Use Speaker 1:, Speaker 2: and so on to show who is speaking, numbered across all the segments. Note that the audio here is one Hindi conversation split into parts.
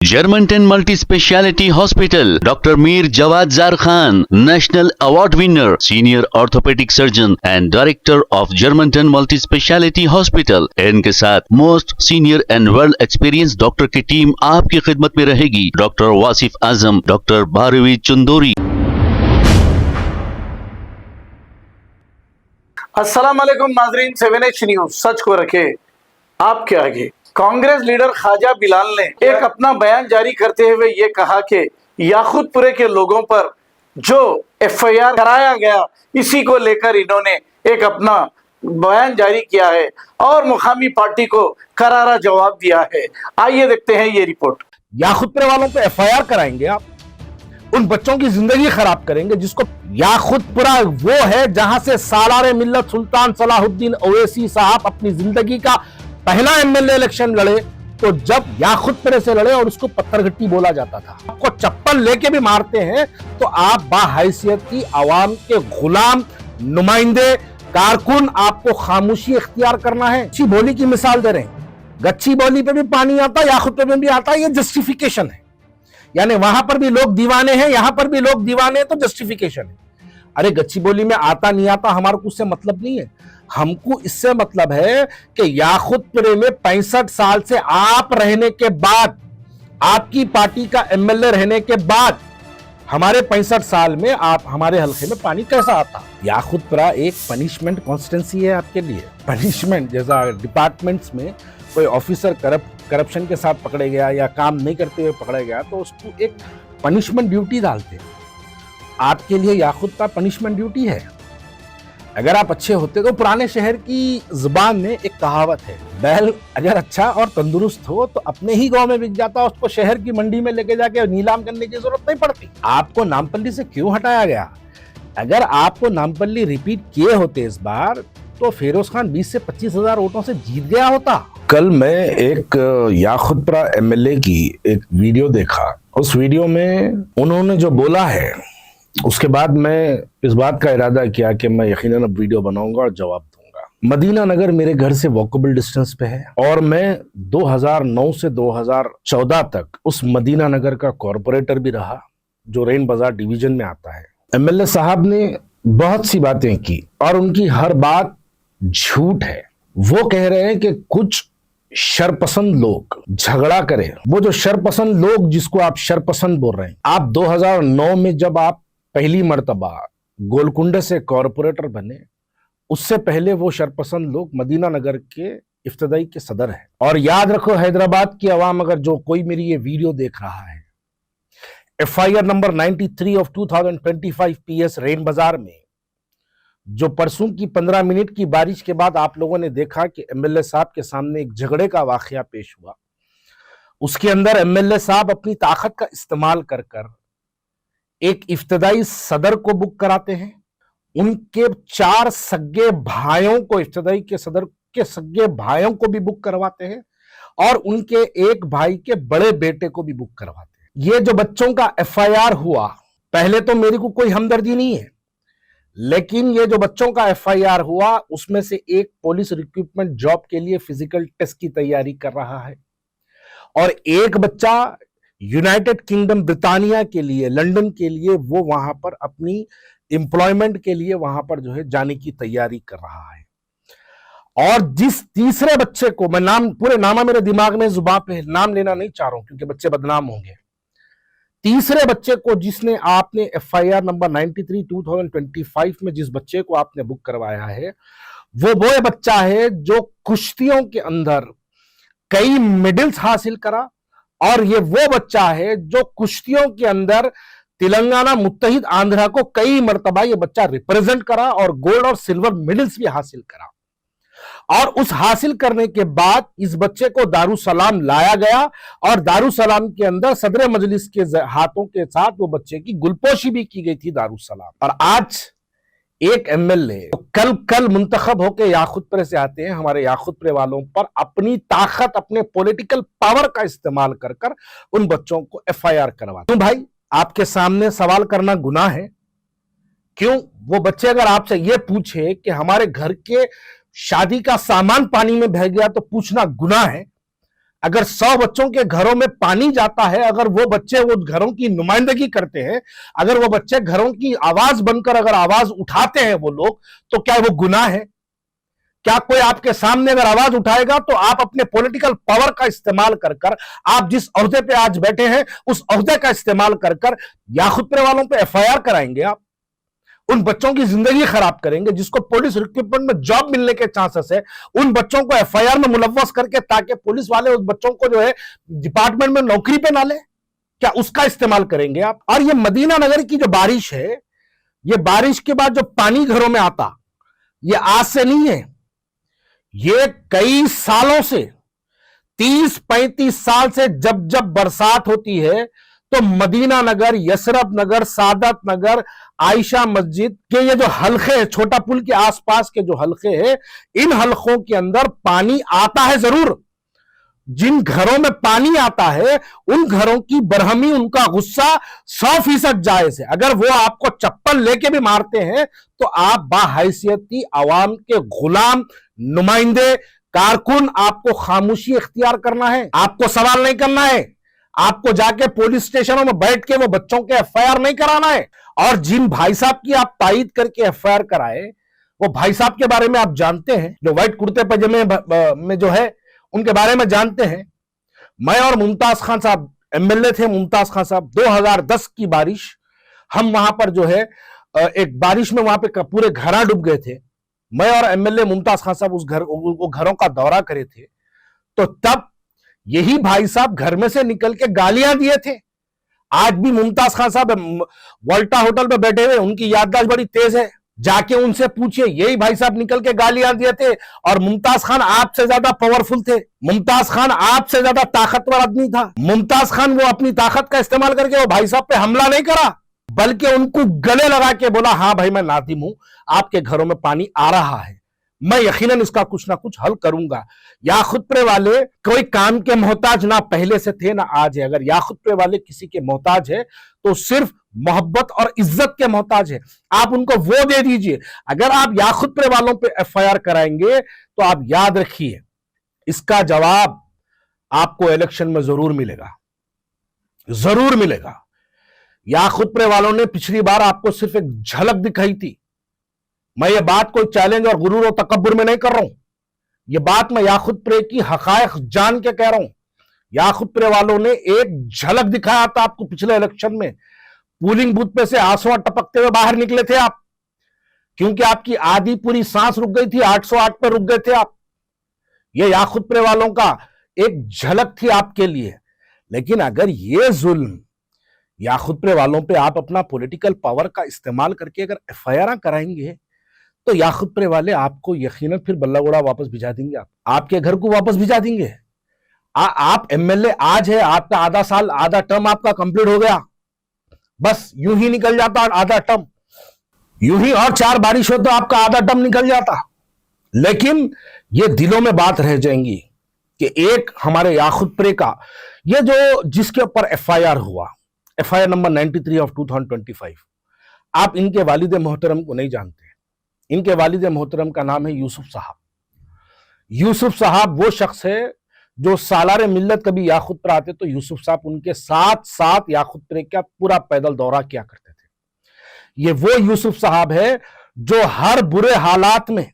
Speaker 1: Germantown Multi Speciality Hospital, Dr. Mir Jawad Zar Khan, National Award winner, Senior Orthopedic Surgeon and Director of Germantown Multi Speciality Hospital। इनके साथ most senior and world experience doctor की टीम आपकी खिदमत में रहेगी। Doctor Wasif Azam, doctor Bharvi Chandori.
Speaker 2: अस्सलाम वालेकुम नाजरीन, 7H न्यूज सच को रखे आपके आगे। कांग्रेस लीडर ख्वाजा बिलाल ने एक अपना बयान जारी करते हुए ये कहा कि याकूतपुरे के लोगों पर जो FIR कराया गया, इसी को लेकर इन्होंने एक अपना बयान जारी किया है और मुकामी पार्टी को करारा जवाब दिया है। आइए देखते हैं ये रिपोर्ट।
Speaker 3: याकूतपुरे वालों पे FIR कराएंगे आप, उन बच्चों की जिंदगी खराब करेंगे जिसको याकूतपुरा वो है जहां से सालारे मिल्लत सुल्तान सलाहुद्दीन ओवैसी साहब अपनी जिंदगी का पहला MLA इलेक्शन लड़े, तो जब याकूतपुरे से लड़े और उसको पत्थरघट्टी बोला जाता था। आपको चप्पल लेके भी मारते हैं तो आप बाहैसियत की आवाम के गुलाम नुमाइंदे कारकुन, आपको खामोशी इख्तियार करना है। गच्ची बोली की मिसाल दे रहे हैं, गच्ची बोली पे भी पानी आता, याकूतपुरे में भी आता, ये जस्टिफिकेशन है। यानी वहां पर भी लोग दीवाने हैं, यहां पर भी लोग दीवाने हैं, तो जस्टिफिकेशन है। अरे गच्ची बोली में आता नहीं आता हमारे को उससे मतलब नहीं है। हमको इससे मतलब है कि याकूतपुरे में 65 साल से आप रहने के बाद, आपकी पार्टी का MLA रहने के बाद, हमारे 65 साल में आप हमारे हल्के में पानी कैसा आता। याकूतपुरा एक पनिशमेंट कॉन्स्टिट्यूंसी है आपके लिए। पनिशमेंट जैसा डिपार्टमेंट्स में कोई ऑफिसर करप्शन के साथ पकड़े गया या काम नहीं करते हुए पकड़ा गया तो उसको एक पनिशमेंट ड्यूटी डालते हैं। आपके लिए याकूतपुरा पनिशमेंट ड्यूटी है। अगर आप अच्छे होते तो पुराने शहर की जुबान में एक कहावत है, बैल अगर अच्छा और तंदुरुस्त हो तो अपने ही गांव में बिक जाता, उसको शहर की मंडी में लेके जाके नीलाम करने की जरूरत नहीं पड़ती। आपको नामपल्ली से क्यों हटाया गया? अगर आपको नामपल्ली रिपीट किए होते इस बार तो फिरोज खान 20 से 25 हजार वोटों से जीत गया होता।
Speaker 4: कल मैं एक याकूतपुरा MLA की एक वीडियो देखा। उस वीडियो में उन्होंने जो बोला है, उसके बाद मैं इस बात का इरादा किया कि मैं यकीनन अब वीडियो बनाऊंगा और जवाब दूंगा। मदीना नगर मेरे घर से वॉकेबल डिस्टेंस पे है और मैं 2009 से 2014 तक उस मदीना नगर का कॉरपोरेटर भी रहा, जो रेन बाजार डिवीजन में आता है। MLA साहब ने बहुत सी बातें की और उनकी हर बात झूठ है। वो कह रहे हैं कि कुछ शरपसंद लोग झगड़ा करें। वो जो शरपसंद लोग, जिसको आप शरपसंद बोल रहे हैं, आप 2009 में जब आप पहली मर्तबा गोलकुंडे से कॉरपोरेटर बने, उससे पहले वो शरपसंद लोग मदीना नगर के इफ्तदाई के सदर हैं। और याद रखो, हैदराबाद की आवाम, अगर जो कोई मेरी ये वीडियो देख रहा है, FIR number 93 of 2025 PS rain बाजार में जो परसों की 15 मिनट की बारिश के बाद आप लोगों ने देखा कि MLA साहब के सामने एक झगड़े का वाकया पेश हुआ, उसके अंदर MLA साहब अपनी ताकत का इस्तेमाल कर कर एक इफ्तदाई सदर को बुक कराते हैं। उनके 4 सगे भाइयों को, इफ्तदाई के सदर के सगे भाइयों को भी बुक करवाते हैं और उनके एक भाई के बड़े बेटे को भी बुक करवाते हैं। ये जो बच्चों का FIR हुआ, पहले तो मेरी को कोई हमदर्दी नहीं है, लेकिन ये जो बच्चों का FIR हुआ, उसमें से एक पुलिस रिक्रूटमेंट जॉब के लिए फिजिकल टेस्ट की तैयारी कर रहा है और एक बच्चा यूनाइटेड किंगडम ब्रिटानिया के लिए, लंदन के लिए, वो वहां पर अपनी एम्प्लॉयमेंट के लिए वहां पर जो है जाने की तैयारी कर रहा है। और जिस तीसरे बच्चे को, मैं नाम, पूरे नामा मेरे दिमाग में जुबान पे नाम लेना नहीं चाह रहा हूं क्योंकि बच्चे बदनाम होंगे। तीसरे बच्चे को जिसने आपने FIR नंबर 93 2025 में जिस बच्चे को आपने बुक करवाया है, वो बच्चा है जो कुश्तियों के अंदर कई मेडल्स हासिल करा और ये वो बच्चा है जो कुश्तियों के अंदर तेलंगाना मुत्तहिद आंध्रा को कई मर्तबा ये बच्चा रिप्रेजेंट करा और गोल्ड और सिल्वर मेडल्स भी हासिल करा। और उस हासिल करने के बाद इस बच्चे को दारुसलाम लाया गया और दारुसलाम के अंदर सदर मजलिस के हाथों के साथ वो बच्चे की गुलपोशी भी की गई थी दारुसलाम। और आज एक MLA कल मुंतखब होकर याकूतपुरे से आते हैं, हमारे याकूतपुरे वालों पर अपनी ताकत, अपने पॉलिटिकल पावर का इस्तेमाल कर कर उन बच्चों को FIR करवाते। क्यों भाई, आपके सामने सवाल करना गुनाह है? क्यों? वो बच्चे अगर आपसे ये पूछे कि हमारे घर के शादी का सामान पानी में बह गया तो पूछना गुनाह है?
Speaker 3: अगर 100 बच्चों के घरों में पानी जाता है, अगर वो बच्चे वो घरों की नुमाइंदगी करते हैं, अगर वो बच्चे घरों की आवाज बनकर अगर आवाज उठाते हैं वो लोग, तो क्या वो गुनाह है? क्या कोई आपके सामने अगर आवाज उठाएगा तो आप अपने पॉलिटिकल पावर का इस्तेमाल कर कर, आप जिस ओहदे पे आज बैठे हैं उस ओहदे का इस्तेमाल कर कर याकूतपुरे वालों पे एफआईआर कराएंगे? आप उन बच्चों की जिंदगी खराब करेंगे जिसको पुलिस रिक्रूटमेंट में जॉब मिलने के चांसेस है, उन बच्चों को एफआईआर में मुलव्वस करके ताकि पुलिस वाले उस बच्चों को जो है डिपार्टमेंट में नौकरी पे ना ले, क्या उसका इस्तेमाल करेंगे आप? और ये मदीना नगर की जो बारिश है, ये बारिश के बाद जो पानी घरों में आता, ये आज से नहीं है, ये कई सालों से 30-35 साल से जब जब बरसात होती है तो मदीना नगर, यसरफ नगर, सादत नगर, आयशा मस्जिद के ये जो हलके हैं, छोटा पुल के आसपास के जो हलके हैं, इन हलकों के अंदर पानी आता है जरूर। जिन घरों में पानी आता है उन घरों की बरहमी, उनका गुस्सा 100% जायज है। अगर वो आपको चप्पल लेके भी मारते हैं तो आप बाहैसियती आवाम के गुलाम, नुमाइंदे, कारकुन, आपको खामोशी इख्तियार करना है, आपको सवाल नहीं करना है, आपको जाके पुलिस स्टेशनों में बैठ के वो बच्चों के एफआईआर नहीं कराना है। और जिन भाई साहब की आप तायीद करके एफआईआर कराए, वो भाई साहब के बारे में आप जानते हैं, जो व्हाइट कुर्ते पजामे में जो है उनके बारे में जानते हैं। मैं और मुमताज खान साहब एमएलए थे, मुमताज खान साहब, 2010 की बारिश, हम वहां पर जो है एक बारिश में वहां पे पूरे घर डूब गए थे। मैं और एमएलए मुमताज खान साहब वो घरों का दौरा करे थे, तो तब यही भाई साहब घर में से निकल के गालियां दिए थे। आज भी मुमताज खान साहब वोल्टा होटल पे बैठे हुए, उनकी याददाश्त बड़ी तेज है, जाके उनसे पूछिए, यही भाई साहब निकल के गालियां दिए थे। और मुमताज खान आपसे ज्यादा पावरफुल थे, मुमताज खान आपसे ज्यादा ताकतवर आदमी था। मुमताज खान वो अपनी ताकत का इस्तेमाल करके वो भाई साहब पे हमला नहीं करा, बल्कि उनको गले लगा के बोला, हाँ भाई मैं नादिम हूं, आपके घरों में पानी आ रहा है, मैं यकीनन इसका कुछ ना कुछ हल करूंगा। याकूतपुरे वाले कोई काम के मोहताज ना पहले से थे ना आज है। अगर याकूतपुरे वाले किसी के मोहताज है तो सिर्फ मोहब्बत और इज्जत के मोहताज है, आप उनको वो दे दीजिए। अगर आप याकूतपुरे वालों पे एफआईआर कराएंगे तो आप याद रखिए, इसका जवाब आपको इलेक्शन में जरूर मिलेगा, जरूर मिलेगा। याकूतपुरे वालों ने पिछली बार आपको सिर्फ एक झलक दिखाई थी। मैं ये बात कोई चैलेंज और गुरूर और तकब्बुर में नहीं कर रहा हूं, ये बात मैं याकूतपुरे की हकायक जान के कह रहा हूं। याकूतपुरे वालों ने एक झलक दिखाया था आपको पिछले इलेक्शन में, पोलिंग बूथ पे से आंसू टपकते हुए बाहर निकले थे आप, क्योंकि आपकी आधी पूरी सांस रुक गई थी, 808 पे रुक गए थे आप। ये याकूतपुरे वालों का एक झलक थी आपके लिए। लेकिन अगर ये जुल्म याकूतपुरे वालों पे आप अपना पॉलिटिकल पावर का इस्तेमाल करके अगर एफआईआर कराएंगे तो याकूतपुरे वाले आपको यकीनन फिर बल्लागुड़ा वापस भिजा देंगे, आपके घर को वापस भिजा देंगे। आप एमएलए आज है, आपका आधा साल, आधा टर्म आपका कंप्लीट हो गया, बस यूं ही निकल जाता आधा टर्म, यूं ही और 4 बारिश हो तो आपका आधा टर्म निकल जाता। लेकिन ये दिलों में बात रह जाएंगी कि एक हमारे याकूतपुरे का ये जो जिसके ऊपर एफआईआर हुआ, एफआईआर नंबर 93 ऑफ 2025, आप इनके वालिद मोहतरम को नहीं जानते। इनके वालिद मोहतरम का नाम है यूसुफ साहब। यूसुफ साहब वो शख्स है जो सालारे मिल्लत कभी याकूतपुरा आते तो यूसुफ साहब उनके साथ साथ याकूतपुरे का पूरा पैदल दौरा किया करते थे। ये वो यूसुफ साहब है जो हर बुरे हालात में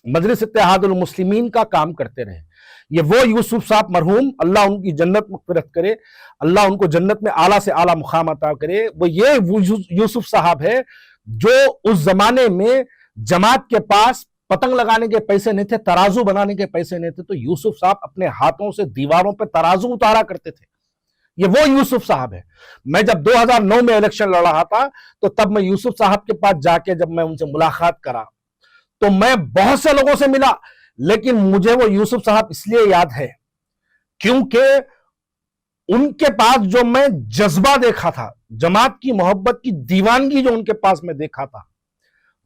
Speaker 3: मजलिस इत्तेहादुल मुस्लिमीन का काम करते रहे। ये वो यूसुफ साहब मरहूम, अल्लाह उनकी जन्नत मग़फ़िरत करे, अल्लाह उनको जन्नत में आला से आला मुकाम अता करे। वो यूसुफ साहब है जो उस जमाने में जमात के पास पतंग लगाने के पैसे नहीं थे, तराजू बनाने के पैसे नहीं थे, तो यूसुफ साहब अपने हाथों से दीवारों पे तराजू उतारा करते थे। ये वो यूसुफ साहब है। मैं जब 2009 में इलेक्शन लड़ रहा था तो तब मैं यूसुफ साहब के पास जाके जब मैं उनसे मुलाकात करा तो मैं बहुत से लोगों से मिला, लेकिन मुझे वो यूसुफ साहब इसलिए याद है क्योंकि उनके पास जो मैं जज्बा देखा था, जमात की मोहब्बत की दीवानगी जो उनके पास मैं देखा था,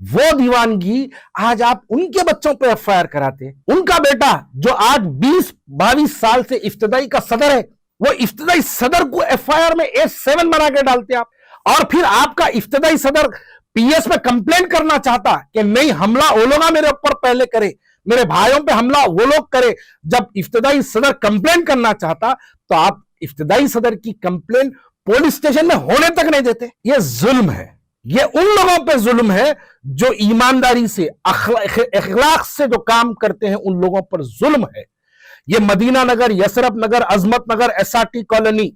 Speaker 3: वो दीवानगी आज आप उनके बच्चों पे एफआईआर कराते। उनका बेटा जो आज 20-22 साल से इफ्तिदाई का सदर है, वो इफ्तिदाई सदर को एफआईआर में A7 बना के डालते आप। और फिर आपका इफ्तिदाई सदर पीएस में कंप्लेंट करना चाहता कि नहीं, हमला वो लोग मेरे ऊपर पहले करे, मेरे भाइयों पे हमला वो लोग करे। जब इफ्तिदाई सदर कंप्लेन करना चाहता तो आप इफ्तिदाई सदर की कंप्लेन पुलिस स्टेशन में होने तक नहीं देते। ये जुल्म है, ये उन लोगों पे जुल्म है जो ईमानदारी से अखलाक से जो काम करते हैं, उन लोगों पर जुल्म है। ये मदीना नगर, यसरफ नगर, अजमत नगर, SRT कॉलोनी,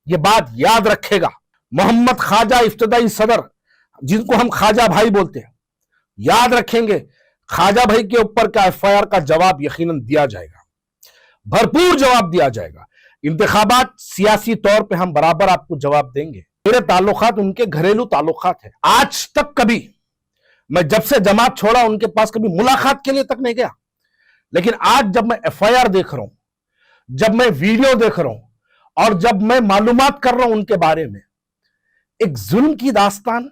Speaker 3: ये बात याद रखेगा। मोहम्मद ख्वाजा इफ्तिदाई सदर, जिनको हम ख्वाजा भाई बोलते हैं, याद रखेंगे। ख्वाजा भाई के ऊपर का FIR का जवाब यकीनन दिया जाएगा, भरपूर जवाब दिया जाएगा। इंतखाबात सियासी तौर पे हम बराबर आपको जवाब देंगे। मेरे ताल्लुकात उनके घरेलू ताल्लुकात है। आज तक कभी मैं जब से जमात छोड़ा उनके पास कभी मुलाकात के लिए तक नहीं गया, लेकिन आज जब मैं FIR देख रहा हूं, जब मैं वीडियो देख रहा हूं और जब मैं मालूमात कर रहा हूं उनके बारे में, एक जुल्म की दास्तान।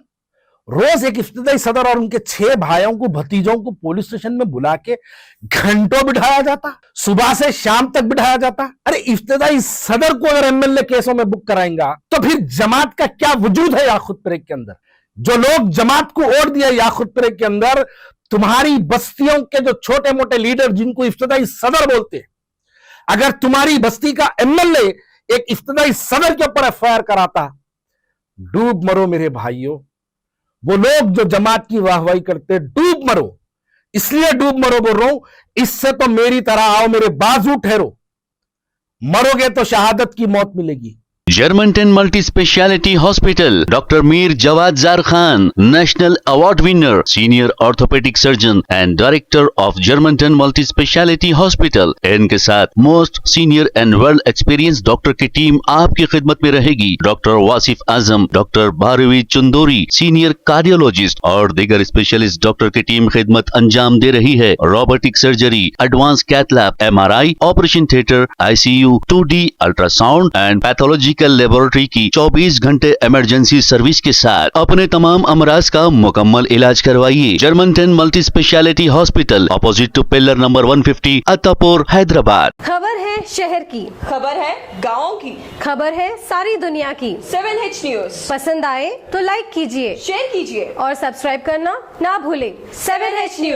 Speaker 3: रोज एक इफ्तिदाई सदर और उनके 6 भाइयों को, भतीजों को पुलिस स्टेशन में बुला के घंटों बिठाया जाता, सुबह से शाम तक बिठाया जाता। अरे इफ्तिदाई सदर को अगर MLA केसों में बुक कराएंगा तो फिर जमात का क्या वजूद है याकूत परे के अंदर? जो लोग जमात को वोट दिया याकूत परे के अंदर, तुम्हारी बस्तियों के जो छोटे मोटे लीडर जिनको इफ्तिदाई सदर बोलते, अगर तुम्हारी बस्ती का MLA एक इफ्तिदाई सदर के ऊपर FIR कराता, डूब मरो मेरे भाइयों। वो लोग जो जमात की वाहवाही करते, डूब मरो। इसलिए डूब मरो बोल रहा हूं, इससे तो मेरी तरह आओ, मेरे बाजू ठहरो। मरोगे तो शहादत की मौत मिलेगी।
Speaker 1: Germantown Multi Speciality Hospital, Dr. Mir Jawad Zar Khan, National Award winner, Senior Orthopedic Surgeon and Director of Germantown Multi Speciality Hospital। इनके साथ most senior and world experience doctor की टीम आपकी खिदमत में रहेगी। Doctor Wasif Azam, doctor Bharvi Chandori, senior cardiologist और दीगर स्पेशलिस्ट डॉक्टर की टीम खिदमत अंजाम दे रही है। Robotic surgery, advance cath lab, MRI, operation theatre, ICU, 2D ultrasound and pathology laboratory की 24 घंटे इमरजेंसी सर्विस के साथ अपने तमाम अमराज का मुकम्मल इलाज करवाइए। Germanten multi speciality hospital, opposite to pillar number 150, Attapur, Hyderabad.
Speaker 5: खबर है शहर की,
Speaker 6: खबर है गाँव की,
Speaker 5: खबर है सारी दुनिया की।
Speaker 6: 7H न्यूज
Speaker 5: पसंद आए तो लाइक कीजिए,
Speaker 6: शेयर कीजिए
Speaker 5: और सब्सक्राइब करना ना भूलें।
Speaker 6: 7H news.